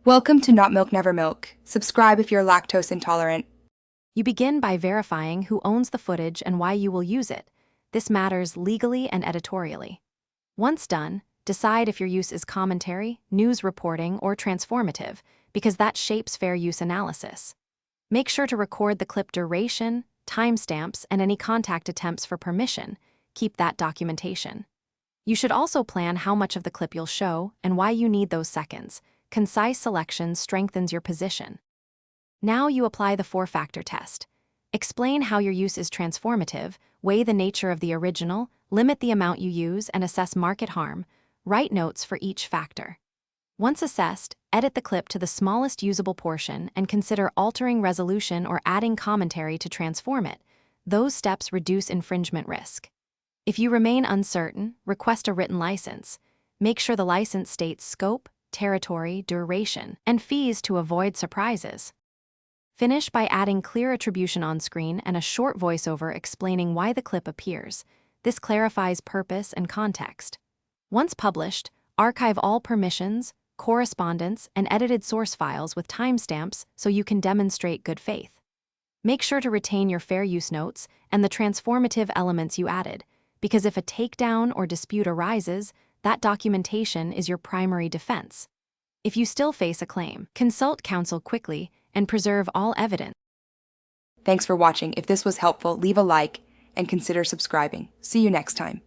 Welcome to Not Milk Never Milk. Subscribe if you're lactose intolerant. You begin by verifying who owns the footage and why you will use it. This matters legally and editorially. Once done, decide if your use is commentary, news reporting, or transformative, because that shapes fair use analysis. Make sure to record the clip duration, timestamps, and any contact attempts for permission. Keep that documentation. You should also plan how much of the clip you'll show and why you need those seconds. Concise selection strengthens your position. Now you apply the 4-factor test. Explain how your use is transformative, weigh the nature of the original, limit the amount you use, and assess market harm. Write notes for each factor. Once assessed, edit the clip to the smallest usable portion and consider altering resolution or adding commentary to transform it. Those steps reduce infringement risk. If you remain uncertain, request a written license. Make sure the license states scope, territory, duration, and fees to avoid surprises. Finish by adding clear attribution on screen and a short voiceover explaining why the clip appears. This clarifies purpose and context. Once published, archive all permissions, correspondence, and edited source files with timestamps so you can demonstrate good faith. Make sure to retain your fair use notes and the transformative elements you added, because if a takedown or dispute arises, that documentation is your primary defense. If you still face a claim, consult counsel quickly and preserve all evidence. Thanks for watching. If this was helpful, leave a like and consider subscribing. See you next time.